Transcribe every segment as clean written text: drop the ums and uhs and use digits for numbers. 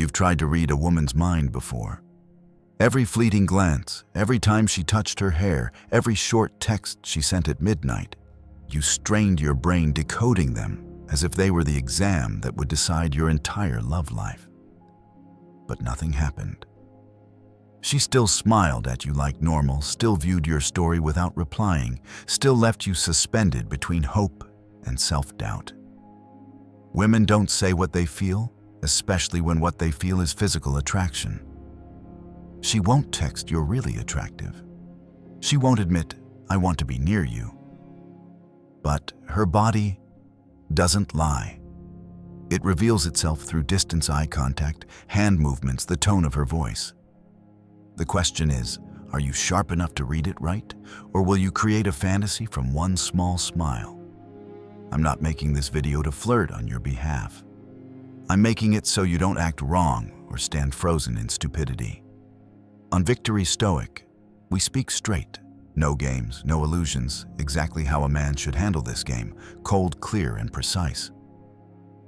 You've tried to read a woman's mind before. Every fleeting glance, every time she touched her hair, every short text she sent at midnight, you strained your brain decoding them as if they were the exam that would decide your entire love life. But nothing happened. She still smiled at you like normal, still viewed your story without replying, still left you suspended between hope and self-doubt. Women don't say what they feel, especially when what they feel is physical attraction. She won't text "you're really attractive." She won't admit "I want to be near you." But her body doesn't lie. It reveals itself through distance eye contact, hand movements, the tone of her voice. The question is, are you sharp enough to read it right, or will you create a fantasy from one small smile? I'm not making this video to flirt on your behalf. I'm making it so you don't act wrong or stand frozen in stupidity. On Victory Stoic, we speak straight. No games, no illusions, exactly how a man should handle this game, cold, clear, and precise.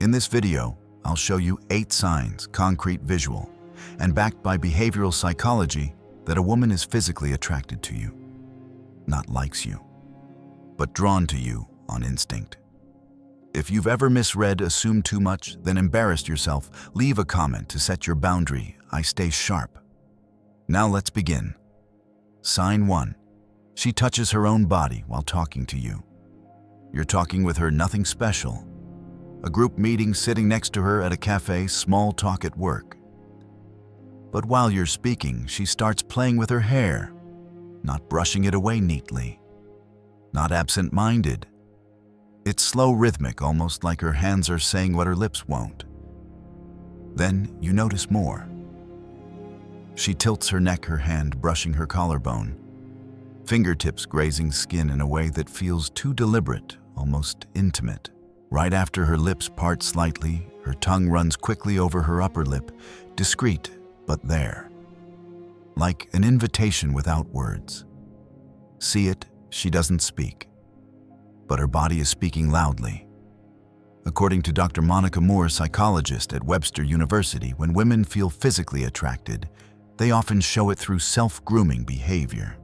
In this video, I'll show you 8 signs, concrete, visual, and backed by behavioral psychology, that a woman is physically attracted to you. Not likes you, but drawn to you on instinct. If you've ever misread, assumed too much, then embarrassed yourself, leave a comment to set your boundary. I stay sharp. Now let's begin. Sign 1. She touches her own body while talking to you. You're talking with her, nothing special. A group meeting, sitting next to her at a cafe, small talk at work. But while you're speaking, she starts playing with her hair, not brushing it away neatly, not absent-minded. It's slow, rhythmic, almost like her hands are saying what her lips won't. Then you notice more. She tilts her neck, her hand brushing her collarbone, fingertips grazing skin in a way that feels too deliberate, almost intimate. Right after her lips part slightly, her tongue runs quickly over her upper lip, discreet, but there. Like an invitation without words. See it, she doesn't speak. But her body is speaking loudly. According to Dr. Monica Moore, psychologist at Webster University, when women feel physically attracted, they often show it through self-grooming behavior.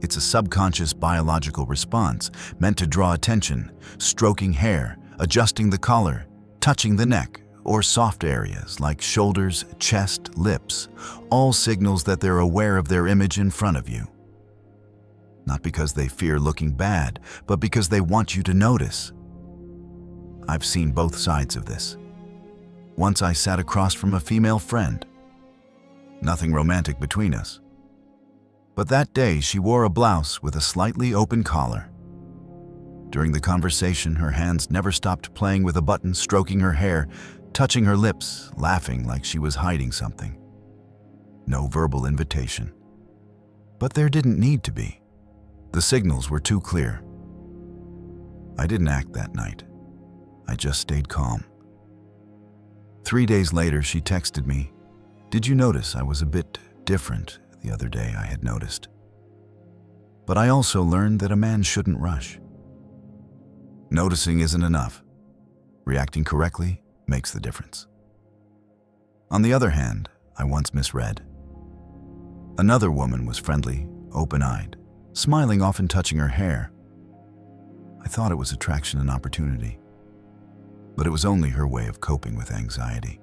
It's a subconscious biological response meant to draw attention, stroking hair, adjusting the collar, touching the neck, or soft areas like shoulders, chest, lips, all signals that they're aware of their image in front of you. Not because they fear looking bad, but because they want you to notice. I've seen both sides of this. Once I sat across from a female friend. Nothing romantic between us. But that day she wore a blouse with a slightly open collar. During the conversation, her hands never stopped playing with a button, stroking her hair, touching her lips, laughing like she was hiding something. No verbal invitation. But there didn't need to be. The signals were too clear. I didn't act that night. I just stayed calm. 3 days later, she texted me, "Did you notice I was a bit different the other day?" I had noticed. But I also learned that a man shouldn't rush. Noticing isn't enough. Reacting correctly makes the difference. On the other hand, I once misread. Another woman was friendly, open-eyed, smiling, often touching her hair. I thought it was attraction and opportunity, but it was only her way of coping with anxiety.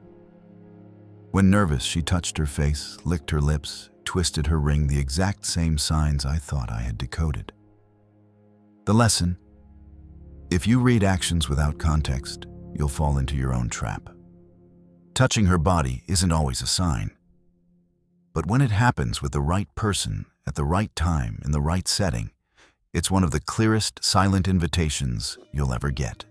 When nervous, she touched her face, licked her lips, twisted her ring, the exact same signs I thought I had decoded. The lesson: if you read actions without context, you'll fall into your own trap. Touching her body isn't always a sign. But when it happens with the right person, at the right time, in the right setting, it's one of the clearest silent invitations you'll ever get.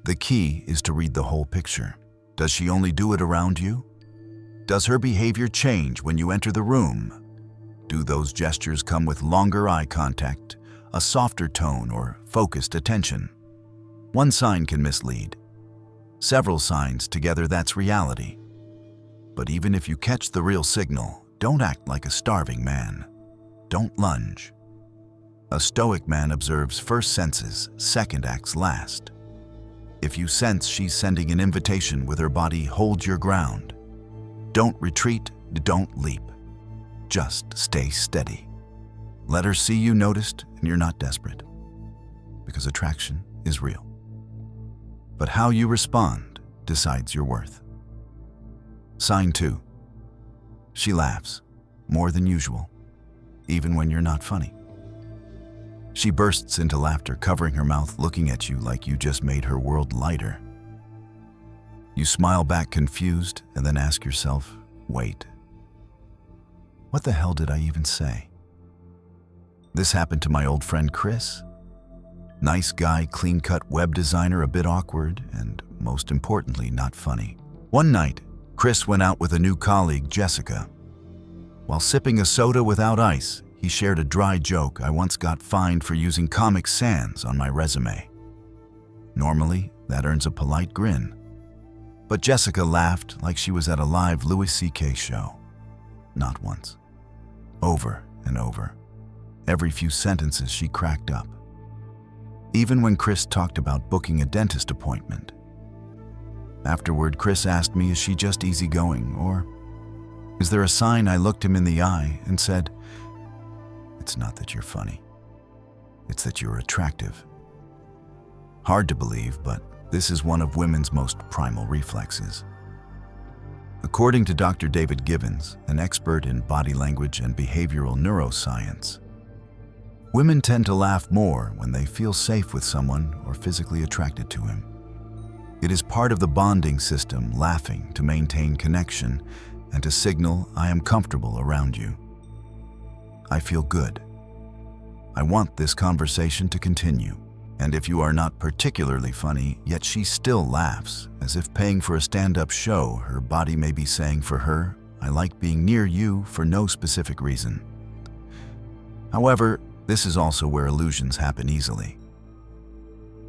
The key is to read the whole picture. Does she only do it around you? Does her behavior change when you enter the room? Do those gestures come with longer eye contact, a softer tone, or focused attention? One sign can mislead. Several signs together, that's reality. But even if you catch the real signal, don't act like a starving man. Don't lunge. A Stoic man observes first, senses, second, acts last. If you sense she's sending an invitation with her body, hold your ground. Don't retreat, don't leap. Just stay steady. Let her see you noticed and you're not desperate, because attraction is real. But how you respond decides your worth. Sign 2. She laughs, more than usual, even when you're not funny. She bursts into laughter, covering her mouth, looking at you like you just made her world lighter. You smile back confused and then ask yourself, wait, what the hell did I even say? This happened to my old friend Chris. Nice guy, clean-cut web designer, a bit awkward, and most importantly, not funny. One night, Chris went out with a new colleague, Jessica. While sipping a soda without ice, he shared a dry joke. I once got fined for using Comic Sans on my resume. Normally, that earns a polite grin. But Jessica laughed like she was at a live Louis C.K. show. Not once. Over and over. Every few sentences she cracked up. Even when Chris talked about booking a dentist appointment. Afterward, Chris asked me, is she just easygoing, or is there a sign? I looked him in the eye and said, it's not that you're funny. It's that you're attractive. Hard to believe, but this is one of women's most primal reflexes. According to Dr. David Gibbons, an expert in body language and behavioral neuroscience, women tend to laugh more when they feel safe with someone or physically attracted to him. It is part of the bonding system, laughing to maintain connection and to signal, I am comfortable around you. I feel good. I want this conversation to continue. And if you are not particularly funny, yet she still laughs, as if paying for a stand-up show, her body may be saying for her, I like being near you for no specific reason. However, this is also where illusions happen easily.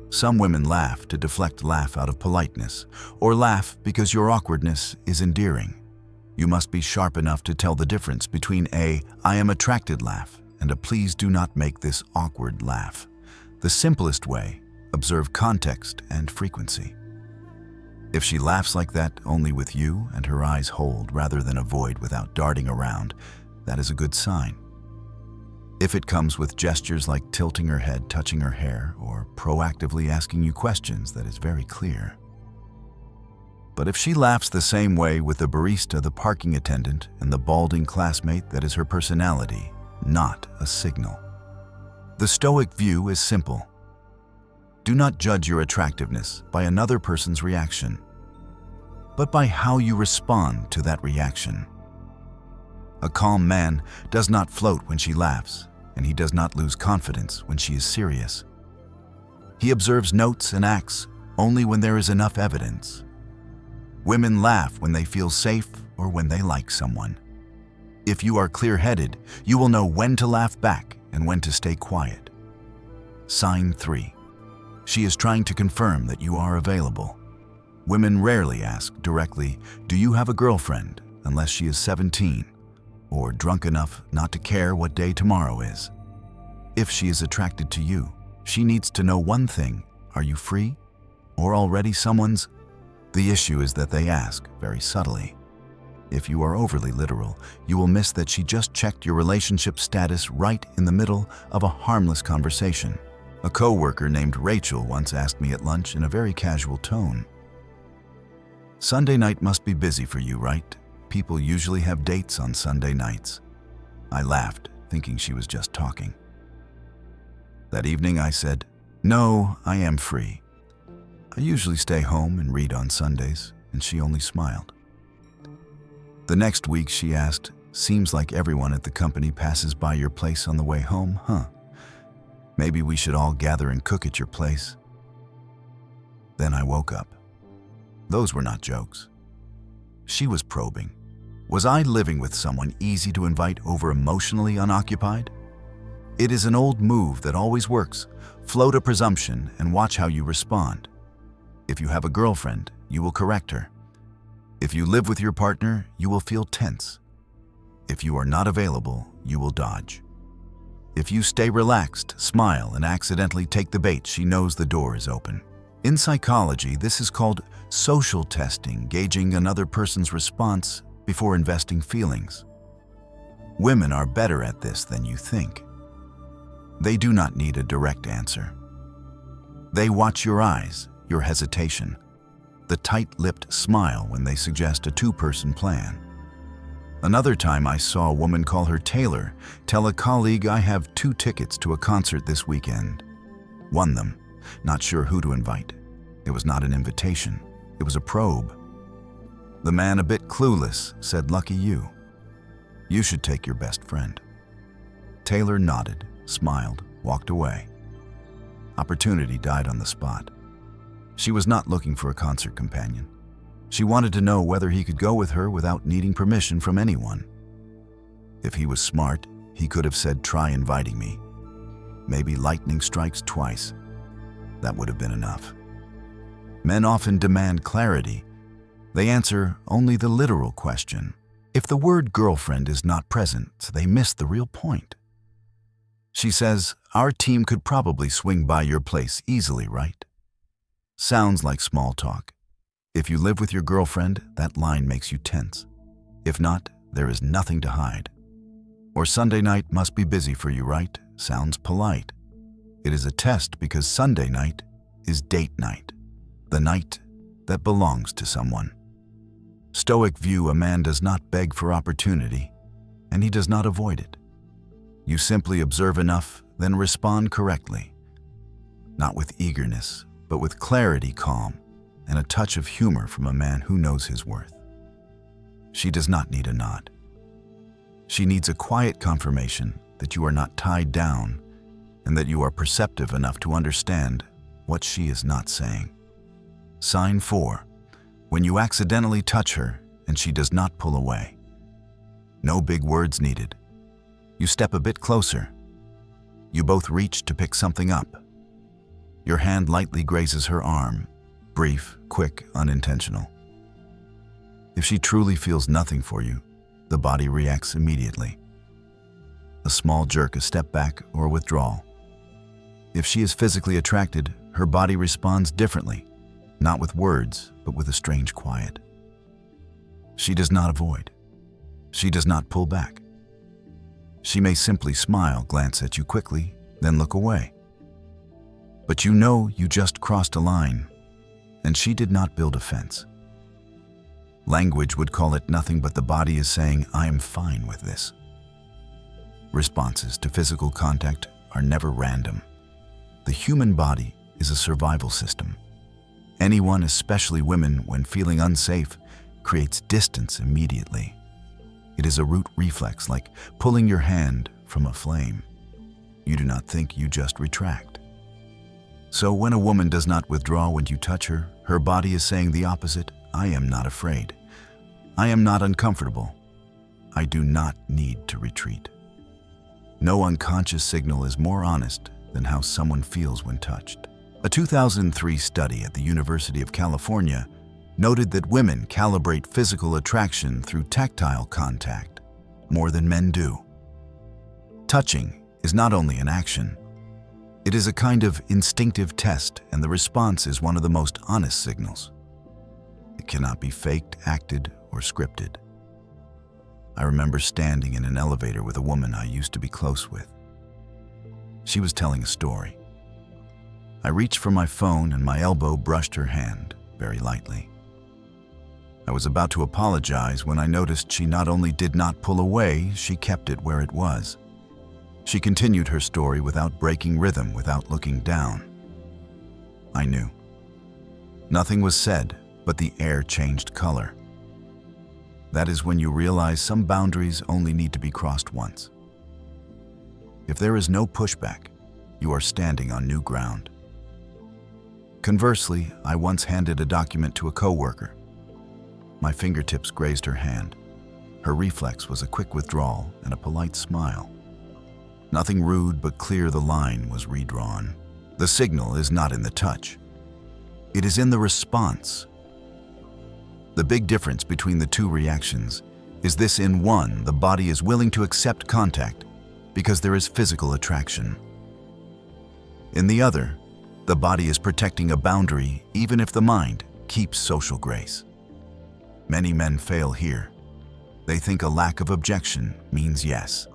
Some women laugh to deflect laugh out of politeness, or laugh because your awkwardness is endearing. You must be sharp enough to tell the difference between a I am attracted laugh and a please do not make this awkward laugh. The simplest way, observe context and frequency. If she laughs like that only with you and her eyes hold rather than avoid without darting around, that is a good sign. If it comes with gestures like tilting her head, touching her hair, or proactively asking you questions, that is very clear. But if she laughs the same way with the barista, the parking attendant, and the balding classmate, that is her personality, not a signal. The Stoic view is simple. Do not judge your attractiveness by another person's reaction, but by how you respond to that reaction. A calm man does not float when she laughs, and he does not lose confidence when she is serious. He observes notes and acts only when there is enough evidence. Women laugh when they feel safe or when they like someone. If you are clear-headed, you will know when to laugh back and when to stay quiet. Sign 3. She is trying to confirm that you are available. Women rarely ask directly, do you have a girlfriend, unless she is 17, or drunk enough not to care what day tomorrow is. If she is attracted to you, she needs to know one thing, are you free, or already someone's? The issue is that they ask very subtly. If you are overly literal, you will miss that she just checked your relationship status right in the middle of a harmless conversation. A coworker named Rachel once asked me at lunch in a very casual tone, Sunday night must be busy for you, right? People usually have dates on Sunday nights. I laughed, thinking she was just talking. That evening I said, no, I am free. I usually stay home and read on Sundays, and she only smiled. The next week she asked, seems like everyone at the company passes by your place on the way home, huh? Maybe we should all gather and cook at your place. Then I woke up. Those were not jokes. She was probing. Was I living with someone easy to invite over emotionally unoccupied? It is an old move that always works. Float a presumption and watch how you respond. If you have a girlfriend, you will correct her. If you live with your partner, you will feel tense. If you are not available, you will dodge. If you stay relaxed, smile, and accidentally take the bait, she knows the door is open. In psychology, this is called social testing, gauging another person's response before investing feelings. Women are better at this than you think. They do not need a direct answer. They watch your eyes, your hesitation, the tight-lipped smile when they suggest a two-person plan. Another time I saw a woman call her tailor, tell a colleague, "I have 2 tickets to a concert this weekend." Won them, not sure who to invite. It was not an invitation, it was a probe. The man, a bit clueless, said, "Lucky you. You should take your best friend." Taylor nodded, smiled, walked away. Opportunity died on the spot. She was not looking for a concert companion. She wanted to know whether he could go with her without needing permission from anyone. If he was smart, he could have said, "Try inviting me." Maybe lightning strikes twice. That would have been enough. Men often demand clarity. They answer only the literal question. If the word girlfriend is not present, they miss the real point. She says, "Our team could probably swing by your place easily, right?" Sounds like small talk. If you live with your girlfriend, that line makes you tense. If not, there is nothing to hide. Or Sunday night must be busy for you, right? Sounds polite. It is a test because Sunday night is date night, the night that belongs to someone. Stoic view: a man does not beg for opportunity, and he does not avoid it. You simply observe enough, then respond correctly. Not with eagerness, but with clarity, calm, and a touch of humor from a man who knows his worth. She does not need a nod. She needs a quiet confirmation that you are not tied down and that you are perceptive enough to understand what she is not saying. Sign 4. When you accidentally touch her and she does not pull away. No big words needed. You step a bit closer. You both reach to pick something up. Your hand lightly grazes her arm. Brief, quick, unintentional. If she truly feels nothing for you, the body reacts immediately. A small jerk, a step back, or a withdrawal. If she is physically attracted, her body responds differently, not with words, but with a strange quiet. She does not avoid. She does not pull back. She may simply smile, glance at you quickly, then look away. But you know you just crossed a line, and she did not build a fence. Language would call it nothing, but the body is saying, "I am fine with this." Responses to physical contact are never random. The human body is a survival system. Anyone, especially women, when feeling unsafe, creates distance immediately. It is a root reflex, like pulling your hand from a flame. You do not think, you just retract. So when a woman does not withdraw when you touch her, her body is saying the opposite. "I am not afraid. I am not uncomfortable. I do not need to retreat." No unconscious signal is more honest than how someone feels when touched. A 2003 study at the University of California noted that women calibrate physical attraction through tactile contact more than men do. Touching is not only an action, it is a kind of instinctive test, and the response is one of the most honest signals. It cannot be faked, acted, or scripted. I remember standing in an elevator with a woman I used to be close with. She was telling a story. I reached for my phone and my elbow brushed her hand very lightly. I was about to apologize when I noticed she not only did not pull away, she kept it where it was. She continued her story without breaking rhythm, without looking down. I knew. Nothing was said, but the air changed color. That is when you realize some boundaries only need to be crossed once. If there is no pushback, you are standing on new ground. Conversely, I once handed a document to a coworker. My fingertips grazed her hand. Her reflex was a quick withdrawal and a polite smile. Nothing rude, but clear. The line was redrawn. The signal is not in the touch. It is in the response. The big difference between the two reactions is this: in one, the body is willing to accept contact because there is physical attraction. In the other, the body is protecting a boundary even if the mind keeps social grace. Many men fail here. They think a lack of objection means yes.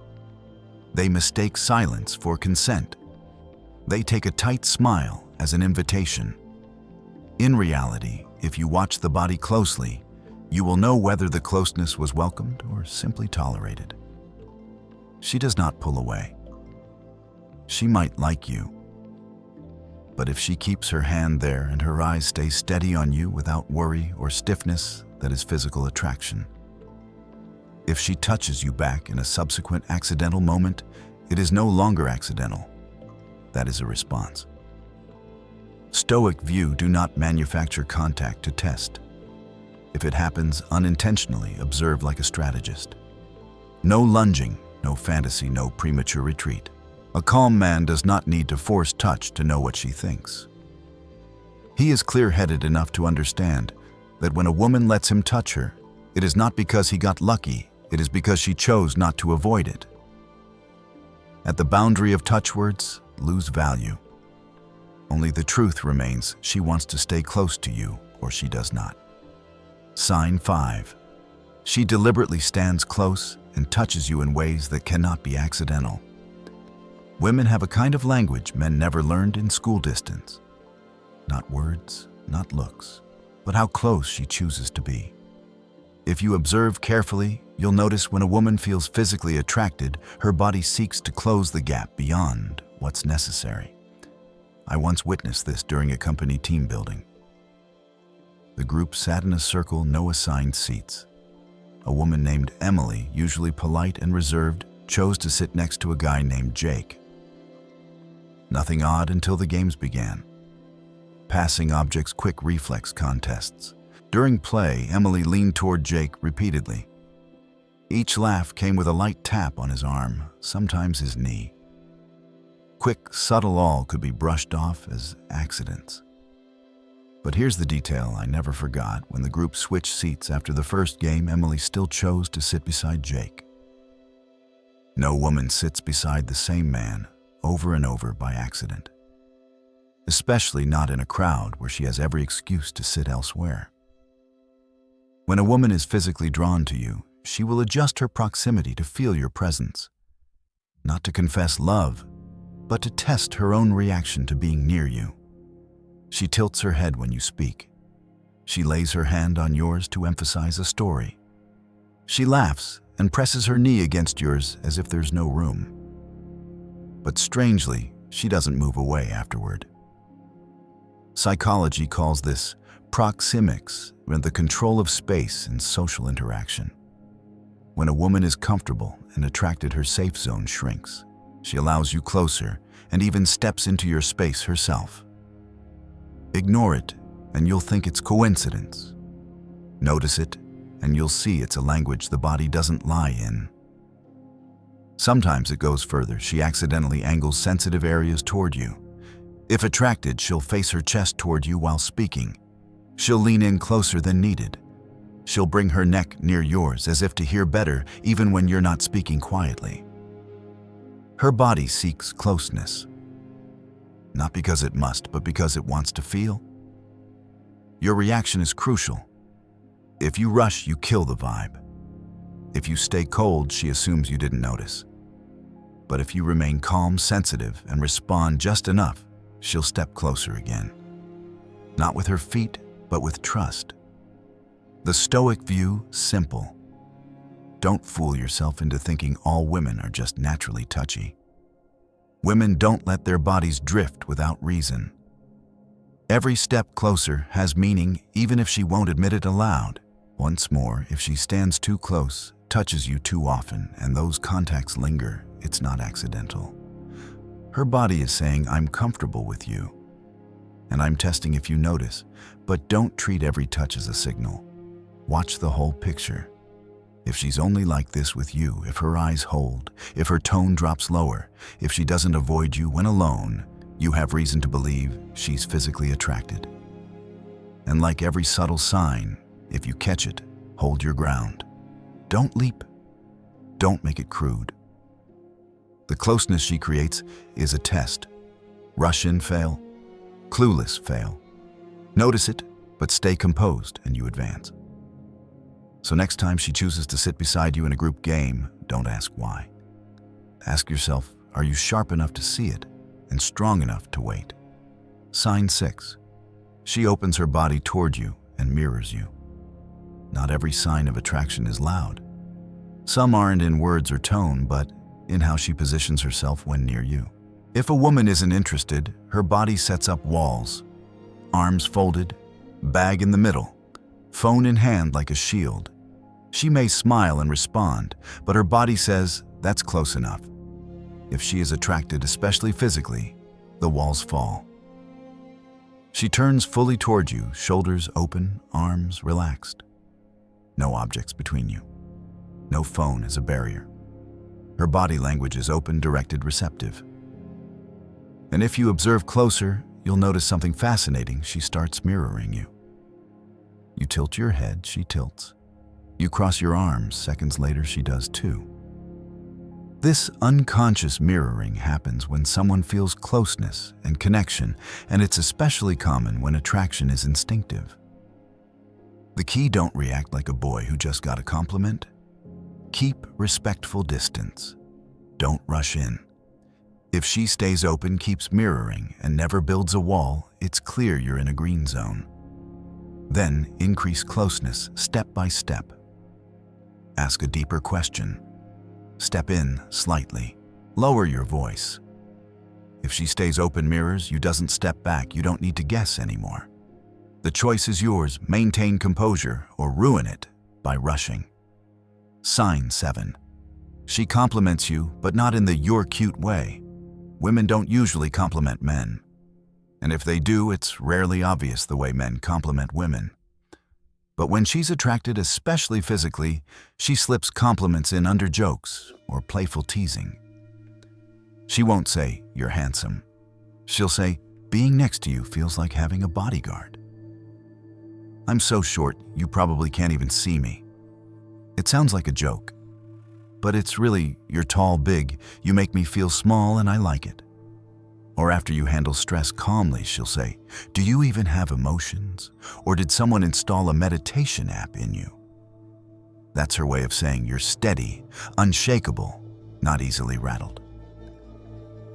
They mistake silence for consent. They take a tight smile as an invitation. In reality, if you watch the body closely, you will know whether the closeness was welcomed or simply tolerated. She does not pull away. She might like you, but if she keeps her hand there and her eyes stay steady on you without worry or stiffness, that is physical attraction. If she touches you back in a subsequent accidental moment, it is no longer accidental. That is a response. Stoic view do not manufacture contact to test. If it happens unintentionally, observe like a strategist. No lunging, no fantasy, no premature retreat. A calm man does not need to force touch to know what she thinks. He is clear-headed enough to understand that when a woman lets him touch her, it is not because he got lucky, it is because she chose not to avoid it. At the boundary of touch words, lose value. Only the truth remains: she wants to stay close to you or she does not. Sign 5. She deliberately stands close and touches you in ways that cannot be accidental. Women have a kind of language men never learned in school distance. Not words, not looks, but how close she chooses to be. If you observe carefully, you'll notice when a woman feels physically attracted, her body seeks to close the gap beyond what's necessary. I once witnessed this during a company team building. The group sat in a circle, no assigned seats. A woman named Emily, usually polite and reserved, chose to sit next to a guy named Jake. Nothing odd until the games began. Passing objects, quick reflex contests. During play, Emily leaned toward Jake repeatedly. Each laugh came with a light tap on his arm, sometimes his knee. Quick, subtle all could be brushed off as accidents. But here's the detail I never forgot. When the group switched seats after the first game, Emily still chose to sit beside Jake. No woman sits beside the same man over and over by accident, especially not in a crowd where she has every excuse to sit elsewhere. When a woman is physically drawn to you, she will adjust her proximity to feel your presence, not to confess love, but to test her own reaction to being near you. She tilts her head when you speak. She lays her hand on yours to emphasize a story. She laughs and presses her knee against yours as if there's no room. But strangely, she doesn't move away afterward. Psychology calls this proxemics, the control of space and social interaction. When a woman is comfortable and attracted, her safe zone shrinks. She allows you closer and even steps into your space herself. Ignore it, and you'll think it's coincidence. Notice it, and you'll see it's a language the body doesn't lie in. Sometimes it goes further. She accidentally angles sensitive areas toward you. If attracted, she'll face her chest toward you while speaking. She'll lean in closer than needed. She'll bring her neck near yours as if to hear better, even when you're not speaking quietly. Her body seeks closeness. Not because it must, but because it wants to feel. Your reaction is crucial. If you rush, you kill the vibe. If you stay cold, she assumes you didn't notice. But if you remain calm, sensitive, and respond just enough, she'll step closer again. Not with her feet, but with trust. The Stoic view, simple. Don't fool yourself into thinking all women are just naturally touchy. Women don't let their bodies drift without reason. Every step closer has meaning, even if she won't admit it aloud. Once more, if she stands too close, touches you too often, and those contacts linger, it's not accidental. Her body is saying, I'm comfortable with you, and I'm testing if you notice, but don't treat every touch as a signal. Watch the whole picture. If she's only like this with you, if her eyes hold, if her tone drops lower, if she doesn't avoid you when alone, you have reason to believe she's physically attracted. And like every subtle sign, if you catch it, hold your ground. Don't leap. Don't make it crude. The closeness she creates is a test. Rush in, fail. Clueless, fail. Notice it, but stay composed and you advance. So next time she chooses to sit beside you in a group game, don't ask why. Ask yourself, are you sharp enough to see it and strong enough to wait? Sign 6. She opens her body toward you and mirrors you. Not every sign of attraction is loud. Some aren't in words or tone, but in how she positions herself when near you. If a woman isn't interested, her body sets up walls. Arms folded, bag in the middle, phone in hand like a shield. She may smile and respond, but her body says, that's close enough. If she is attracted, especially physically, the walls fall. She turns fully toward you, shoulders open, arms relaxed. No objects between you. No phone as a barrier. Her body language is open, directed, receptive. And if you observe closer, you'll notice something fascinating. She starts mirroring you. You tilt your head, she tilts. You cross your arms, seconds later she does too. This unconscious mirroring happens when someone feels closeness and connection, and it's especially common when attraction is instinctive. The key: don't react like a boy who just got a compliment. Keep respectful distance. Don't rush in. If she stays open, keeps mirroring, and never builds a wall, it's clear you're in a green zone. Then increase closeness step by step. Ask a deeper question. Step in slightly. Lower your voice. If she stays open, mirrors, you doesn't step back, you don't need to guess anymore. The choice is yours: maintain composure or ruin it by rushing. Sign 7. She compliments you, but not in the "you're cute" way. Women don't usually compliment men. And if they do, it's rarely obvious the way men compliment women. But when she's attracted, especially physically, she slips compliments in under jokes or playful teasing. She won't say, "You're handsome." She'll say, "Being next to you feels like having a bodyguard." "I'm so short, you probably can't even see me." It sounds like a joke, but it's really, "You're tall, big, you make me feel small and I like it." Or after you handle stress calmly, she'll say, "Do you even have emotions? Or did someone install a meditation app in you?" That's her way of saying you're steady, unshakable, not easily rattled.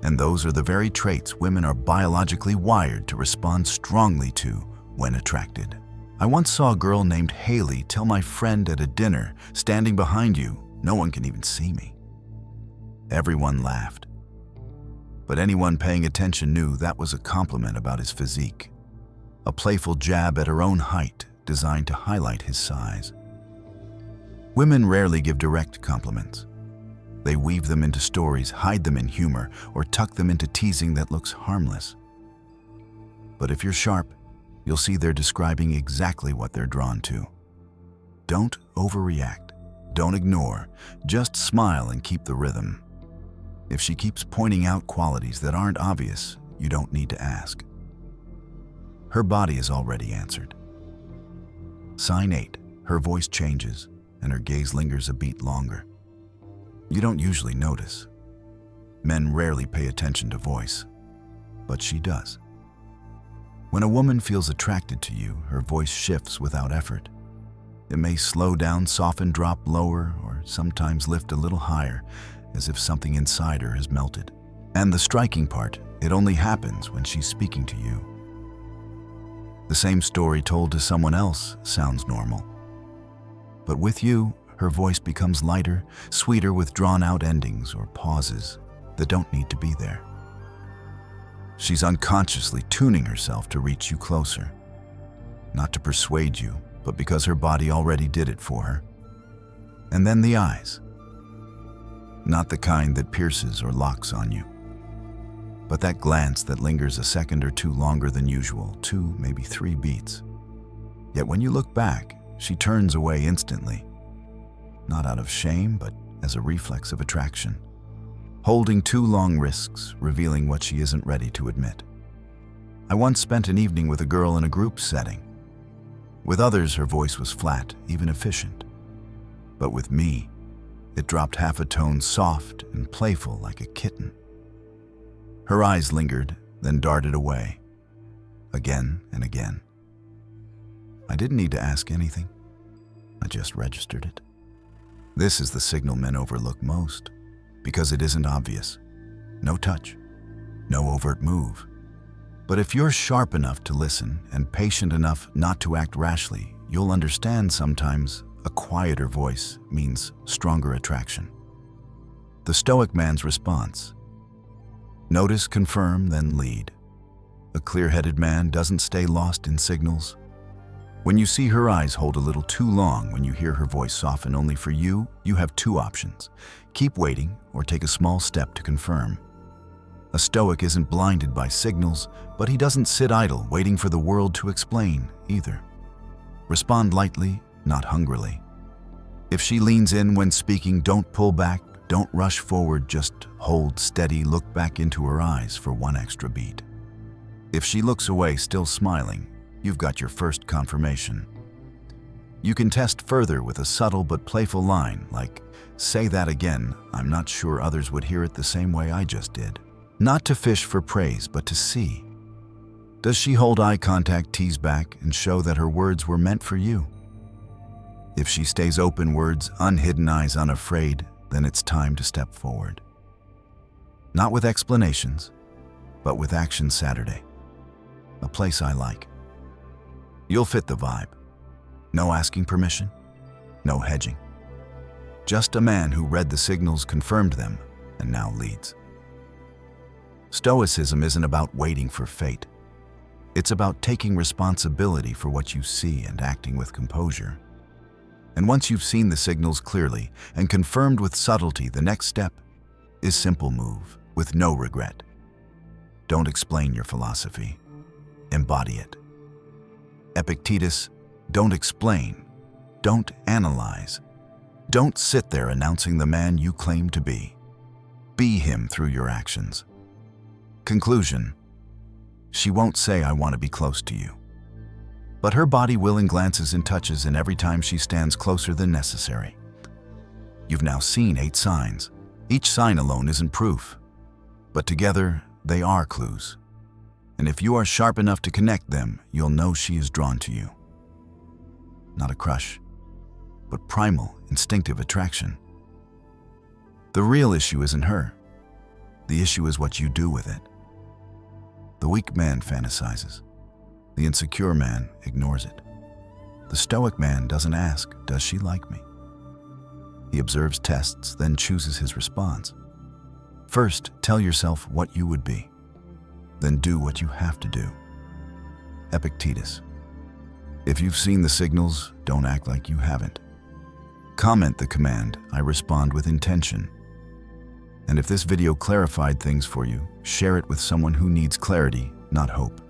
And those are the very traits women are biologically wired to respond strongly to when attracted. I once saw a girl named Haley tell my friend at a dinner, "Standing behind you, no one can even see me." Everyone laughed. But anyone paying attention knew that was a compliment about his physique, a playful jab at her own height designed to highlight his size. Women rarely give direct compliments. They weave them into stories, hide them in humor, or tuck them into teasing that looks harmless. But if you're sharp, you'll see they're describing exactly what they're drawn to. Don't overreact. Don't ignore. Just smile and keep the rhythm. If she keeps pointing out qualities that aren't obvious, you don't need to ask. Her body has already answered. Sign 8. Her voice changes, and her gaze lingers a beat longer. You don't usually notice. Men rarely pay attention to voice, but she does. When a woman feels attracted to you, her voice shifts without effort. It may slow down, soften, drop lower, or sometimes lift a little higher, as if something inside her has melted. And the striking part, it only happens when she's speaking to you. The same story told to someone else sounds normal. But with you, her voice becomes lighter, sweeter, with drawn-out endings or pauses that don't need to be there. She's unconsciously tuning herself to reach you closer, not to persuade you, but because her body already did it for her. And then the eyes. Not the kind that pierces or locks on you, but that glance that lingers a second or two longer than usual, 2, maybe 3 beats. Yet when you look back, she turns away instantly, not out of shame, but as a reflex of attraction, holding too long risks, revealing what she isn't ready to admit. I once spent an evening with a girl in a group setting. With others, her voice was flat, even efficient. But with me, it dropped half a tone, soft and playful like a kitten. Her eyes lingered, then darted away, again and again. I didn't need to ask anything. I just registered it. This is the signal men overlook most, because it isn't obvious. No touch, no overt move. But if you're sharp enough to listen and patient enough not to act rashly, you'll understand sometimes a quieter voice means stronger attraction. The Stoic man's response: notice, confirm, then lead. A clear-headed man doesn't stay lost in signals. When you see her eyes hold a little too long, when you hear her voice soften only for you, you have two options: keep waiting or take a small step to confirm. A Stoic isn't blinded by signals, but he doesn't sit idle waiting for the world to explain either. Respond lightly, not hungrily. If she leans in when speaking, don't pull back, don't rush forward, just hold steady, look back into her eyes for one extra beat. If she looks away, still smiling, you've got your first confirmation. You can test further with a subtle but playful line like, "Say that again, I'm not sure others would hear it the same way I just did." Not to fish for praise, but to see. Does she hold eye contact, tease back, and show that her words were meant for you? If she stays open, words, unhidden eyes, unafraid, then it's time to step forward. Not with explanations, but with action. Saturday, a place I like. You'll fit the vibe. No asking permission, no hedging. Just a man who read the signals, confirmed them, and now leads. Stoicism isn't about waiting for fate. It's about taking responsibility for what you see and acting with composure. And once you've seen the signals clearly and confirmed with subtlety, the next step is simple: move with no regret. Don't explain your philosophy, embody it. Epictetus: don't explain, don't analyze, don't sit there announcing the man you claim to be. Be him through your actions. Conclusion: she won't say, "I want to be close to you." But her body will, in glances and touches, and every time she stands closer than necessary. You've now seen 8 signs. Each sign alone isn't proof, but together they are clues. And if you are sharp enough to connect them, you'll know she is drawn to you. Not a crush, but primal, instinctive attraction. The real issue isn't her. The issue is what you do with it. The weak man fantasizes. The insecure man ignores it. The Stoic man doesn't ask, "Does she like me?" He observes, tests, then chooses his response. First, tell yourself what you would be. Then do what you have to do. Epictetus: if you've seen the signals, don't act like you haven't. Comment the command, "I respond with intention." And if this video clarified things for you, share it with someone who needs clarity, not hope.